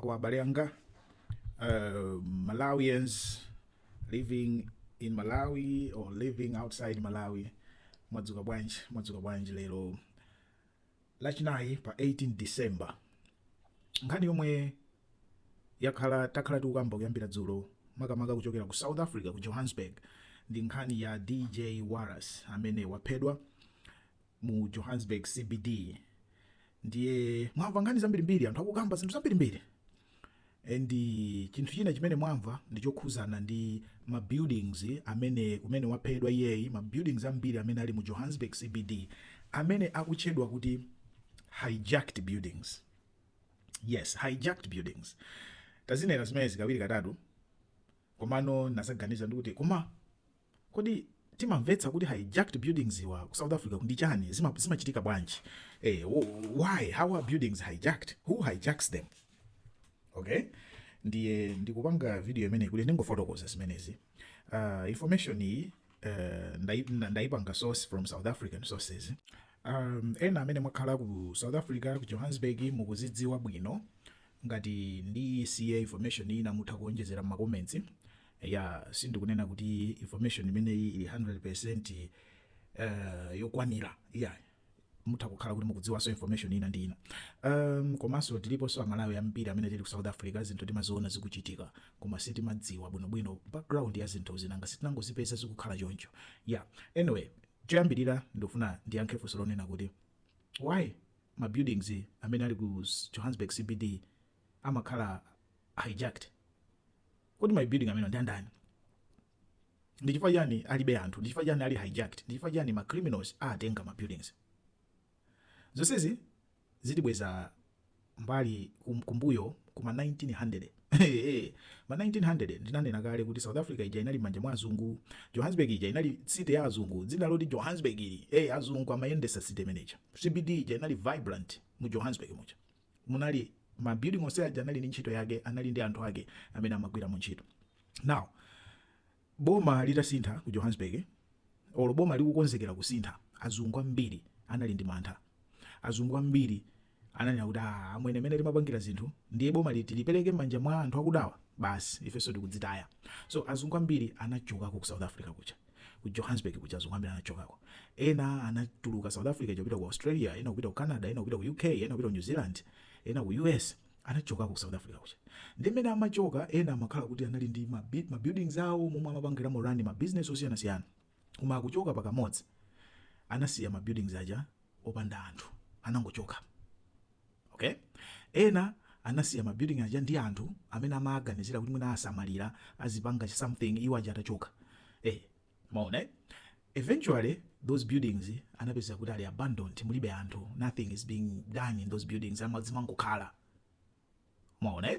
kwa Baleanga, Malawians living in Malawi or living outside Malawi. Mwadzuka bwanji lero lachinayi pa 18 December. Nkhani yomwe takhala tikukamba kuyambira dzulo makamaka kuchokera ku South Africa ku Johannesburg ndi nkhani ya DJ Waras amene waphedwa mu Johannesburg CBD. Ndiye mwamva nkhani zambirimbiri, anthu akukamba zinthu zambirimbiri. Ndi chinthu china chimene mwamva ndichokhuzana ndi ma buildings kumene waphedwa iyeyi, ma buildings ambiri amene ali mu Johannesburg CBD amene akutchedwa kuti hijacked buildings. Yes, hijacked buildings. Tazinena zimene zikawiri katatu komano nasaganiza ndikuti kodi timamvetsa kuti hijacked buildings iwa ku South Africa ndi chani, zimachitika bwanji? Why? How are buildings hijacked? Who hijacks them? Okay, ndiye ndikupanga video imene kuti ndingofotokoza zimenezi. Information iyi ndaipanga source from South African sources. Ena amene mwakhala ku South Africa ku Johannesburg mukuzidziwa bwino ngati ndi CA information iyi namutha kuonjezera mu comments. Sindikunena kuti information imene ili 100% yokwanira. Mutha kukhala kuti mukudziwa so information ina ndi ina. Komanso tilipo so Malawi ambiri amene tili ku South Africa zinthu timaziona zikuchitika koma sitimadziwa bwinobwino background ya zinthu zinanga sitinangozipeza zikukhala choncho. Anyway, choyambirira ndofuna ndiyankhe funso lonena kuti why ma buildings amene ali ku Johannesburg CBD amakhala hijacked? Kodi my building amene ndi andani? Ndi chifukwa chani alibe anthu? Ndi chifukwa chani ali hijacked? Ndi chifukwa chani ma criminals atenga ma buildings? Zonsezi zitibweza mbali kumbuyo kuma 1900. Ma 1900 ndinanena kale kuti South Africa ija inali manja mwa azungu, Johannesburg ija inali city ya azungu, dzina loti Johannesburg ili azungu amayendesa city manager. CBD ija inali vibrant mu Johannesburg muja. Munali ma building onse aja anali ndi ntchito yake, anali ndi anthu ake amene amagwira mu ntchito. Now, boma litasintha ku Johannesburg, olo boma likukonzekera kusintha, azungu ambiri anali ndi mantha. Azungu ambiri ananena kuti amwene amene limapangira zinthu ndiye boma lipereke manja mwa anthu akudawa, basi ifenso tikudzitaya. So azungu ambiri anachokako ku South Africa kuja, ku Johannesburg kuja azungu ambiri anachokako. Ena anatuluka South Africa kupita ku Australia, ena kupita ku Canada, ena kupita ku UK, ena kupita ku New Zealand, ena ku US, anachokako ku South Africa kuja. Ndimene amachoka ena amakhala kuti anali ndi ma buildings awo momwe amapangira morani ma business osiyana-siyana. Koma akuchoka pakamodzi anasiya ma buildings aja opanda anthu, anangochoka. Okay? Ena anasiya ma building aja ndi anthu amene amaganizira kuti mwina asamalira azipanga something iwo aja atachoka. Maona? Eventually those buildings anapeza kuti ali abandoned, mulibe anthu, nothing is being done in those buildings, amazimangokhala. Maona?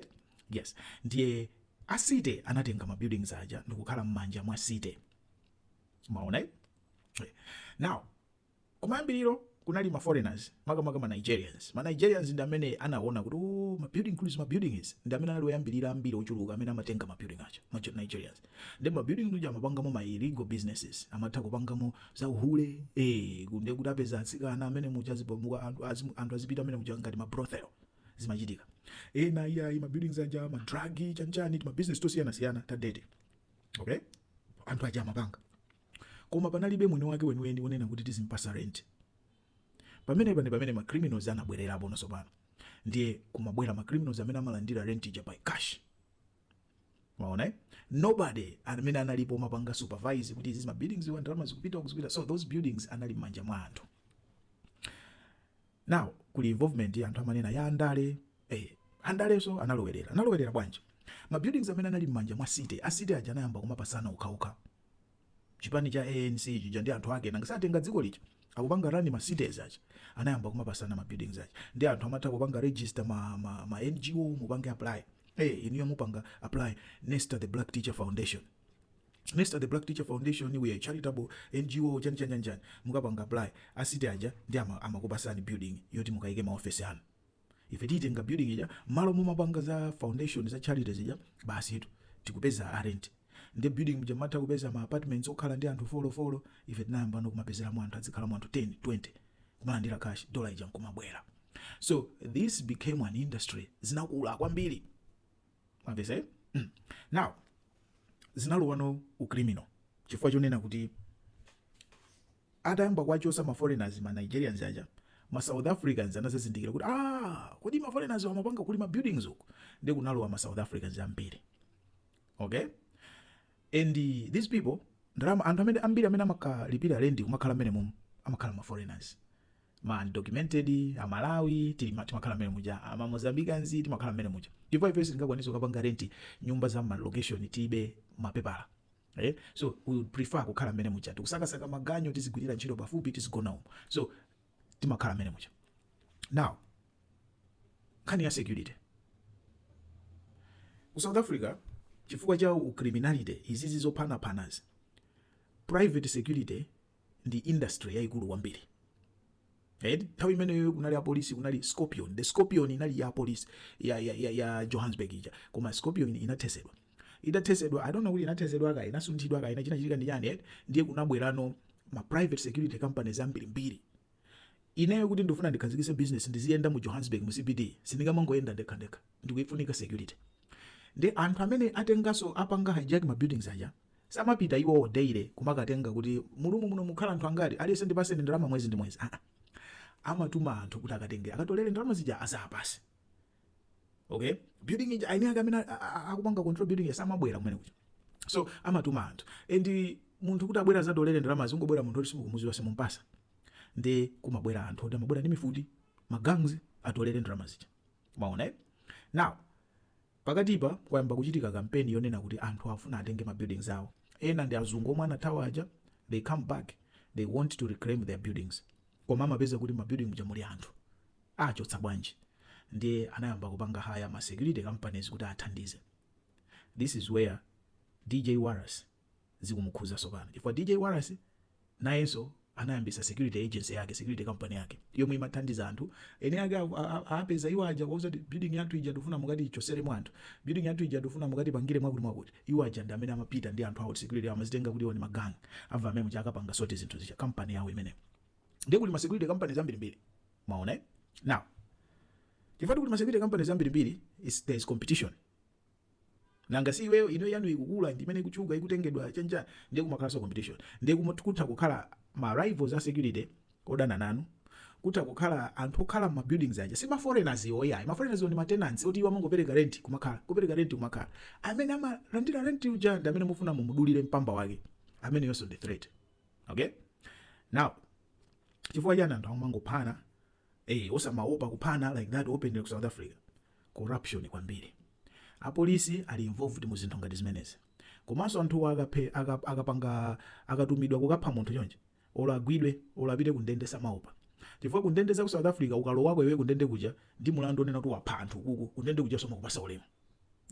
Yes. Ndiye asite anatenga ma buildings aja ndikukhala mmanja mwa site. Maona? Now, kumayambiriro kunali ma foreigners, makamaka ma Nigerians. Ma Nigerians ndi amene anaona kuti ma buildings ndi amene ali oyambirira ambiri ochuluka amene amatenga ma building aja, ma Nigerians. Ndi ma building ndi amapangamo ma illegal businesses, amatha kupangamo za uhule, kunde kuti apeza atsikana amene muchazipamuka anthu azipita amene mucha ngati ma brothel zimachitika. Ena ma buildings aja ma drug chanchani ma business tosiyana-siyana tadete. Okay? Anthu aja amapanga. Koma panalibe mwini wake weniweni wonena kuti tizimpasa rent. Pamene ma criminals anabwerera bono sopano. Ndiye kumabwera ma criminals amene amalandira rent ija by cash. Maona? Nobody amene analipo mapanga supervise kuti izi ma buildings wa ndalama zikupita. So those buildings anali manja mwa anthu. Now, kuli involvement ya anthu amanena ya andale. Andale so analowerera bwanji. Ma buildings amene anali manja mwa city, asite aja anayamba kumapasana ukauka. Chipani cha ANC chija ndi anthu ake nangasatenga dziko licha akupanga rani ma cities aja anayamba kumapasana ma buildings aja ndi anthu amatha kupanga register ma NGO mupange apply. Iniyo mupanga apply Nesta the Black Teacher Foundation. Nesta the Black Teacher Foundation we are charitable NGO chanchani mukapanga apply asite aja ndi amakupasani building yoti mukaike ma office anu. Ife titenga building ija malo mumapanga za foundation za charities ija basi tikupeza rent. Ndi building mja matha kupeza ma apartments okhala ndi anthu follow ife tinayamba no kumapezera mu anthu azikhala mu anthu 10 20 kumalandira cash dollar ija nkumabwera. So this became an industry zinakula kwambiri mwapese. Now zinalowa no ucriminal chifukwa chonena kuti atayamba kwachosa ma foreigners ma Nigerians aja ma South Africans anazazindikira kuti kodi ma foreigners amapanga kuli ma buildings uko ndi kunalowa ma South Africans ambiri. Okay, and these people ndalama anthu amene ambiri amene amakalipira rent kumakhala amene amakhala ma foreigners, ma undocumented, amalawi timakhala amene muja, ama Mozambicans timakhala amene muja. Ndipo ife singakwanisa kupanga rent nyumba za ma location tibe mapepala. So we would prefer kukhala amene muja tikusakasaka maganyo tizigwirira ntchito pafupi tizigona umo, so timakhala amene muja. Now nkhani ya security ku South Africa chifukwa cha criminality izizi zophanaphanazi, private security ndi industry yaikulu kwambiri. Nthawi imeneyo kunali apolisi, kunali Scorpion. The Scorpion inali ya police ya Johannesburg ija, koma Scorpion inathesedwa. I don't know kuti inathesedwa kaya inasunthidwa kaya inachitika ndi chani, ndiye kunabwerano ma private security companies ambirimbiri. Ineyo kuti ndifuna ndikhazikise business ndiziyenda mu Johannesburg mu CBD sindingamangoyenda ndekhandekha, ndikuifunika security. Ndi anthu amene atengaso apanga hijack ma buildings aja samapita iwo daily kumakatenga kuti mulumu muno mukhala anthu angati aliyese ndipase ndalama mwezi ndi mwezi. Amatuma anthu kuti akatenge akatolere ndalama zija asapase. Okay, building ija aine amene akupanga control building yasamabwera kumene kuja, so amatuma anthu and munthu kuti abwera zadolere ndalama zingobwera munthu oti simukumuziwa simumpasa, ndi kumabwera anthu oti amabwera ndi mifuti magangs atolere ndalama zija. Maona now pakatipa kwayamba kuchitika kampeni yonena kuti anthu afuna atenge ma buildings awo. Ena ndi azungu omwe anathawa aja, they come back, they want to reclaim their buildings, koma amapeza kuti ma building muja muli anthu achotsa bwanji, ndiye anayamba kupanga haya ma security companies kuti athandize. This is where DJ Wallace zikumukhuza sopano, chifukwa DJ Wallace nayenso anayambisa security agency yake, security company yake yomwe imathandiza anthu ene ake apeza iwo aja kuuza building yathu ija tufuna mukati chosere mwantu, building yathu ija tufuna mukati pangire mwakuti iwo aja ndi amene amapita ndi anthu out security amazitenga kuti iwo ni magang amva amene muja akapanga soti zinthu zicha company yawo imene. Ndiye kuti ma security companies ambirimbiri. Maona now chifukwa kuti ma security companies ambirimbiri there is competition. Nanga si wewe ino yanu ikukula ndi imene ikuchuka ikutengedwa chanja, ndiye kumakhala competition, ndiye kumutha kukhala ma rivals za security odana nanu, kutha kukhala anthu okhala ma buildings aja si ma foreigners oya, ma foreigners ndi ma tenants oti iwo amangopereka rent kumakhala, kupereka rent kumakhala, amene amalandira rent uja ndi amene mufuna mumudulire mpamba wake, amene yonso ndi threat. Okay, now chifukwa chani anthu amangophana osamaopa kuphana like that openly ku South Africa? Corruption kwambiri. Apolisi ali involved mu zinthu ngati zimenezi, komanso anthu akapanga akatumidwa kukapha munthu chonje olagwidwe olapite kundende samaopa, chifukwa kundende za ku South Africa ukalowako iwe kundende kuja ndi mulandu onena kuti wapha anthu kuku kundende kuja soma kupasa ulemu,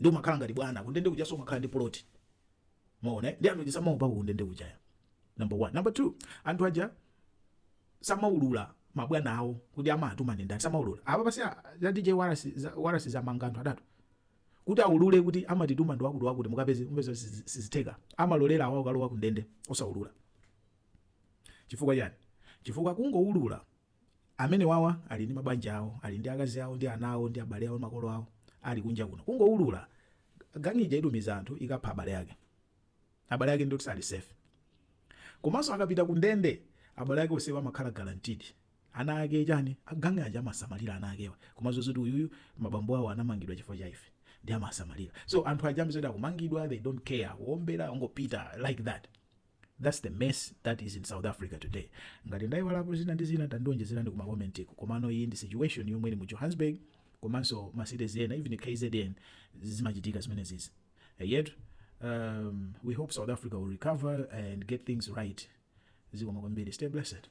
ndi umakhala ngati bwana kundende kuja soma khala ndi plot. Maona ndi anthu samaopa kundende kuja. Number 1. Number 2, anthu aja samaulula mabwana awo kuti amatuma ndenda samaulula. Apa pasi ya DJ Wallace zamanga anthu adatu kuti aulule kuti amatituma ndi wakuti mukapeze umbezo siziteka, amalolera awo kalowa kundende osaulula. Chifukwa chani? Chifukwa kungoulula amene wawa ali ndi mabanja awo, ali ndi akazi awo ndi ana awo ndi abale awo makolo awo ali kunja kuno, kungoulula gangija itumiza anthu ikapha abale ake ndoti sali safe. Komanso akapita kundende abale ake osewa makhala guaranteed, ana ake chani aganga aja amasamalira ana akewa, komanso zoti uyuyu mabambo awo anamangidwa chifukwa cha ife ndi amasamalira. So anthu ajambe zoti akumangidwa, they don't care, kuombera ongopita like that. That's the mess that is in South Africa today. Ngati ndaiwalapo zina ndi zina tandonjezera ndi kuma comment iko, komano iyi ndi situation yomwe ili mu Johannesburg komanso ma cities ena even KZN zimachitika zimene zizi. Yet we hope South Africa will recover and get things right. Ziko makwambiri. Stay blessed.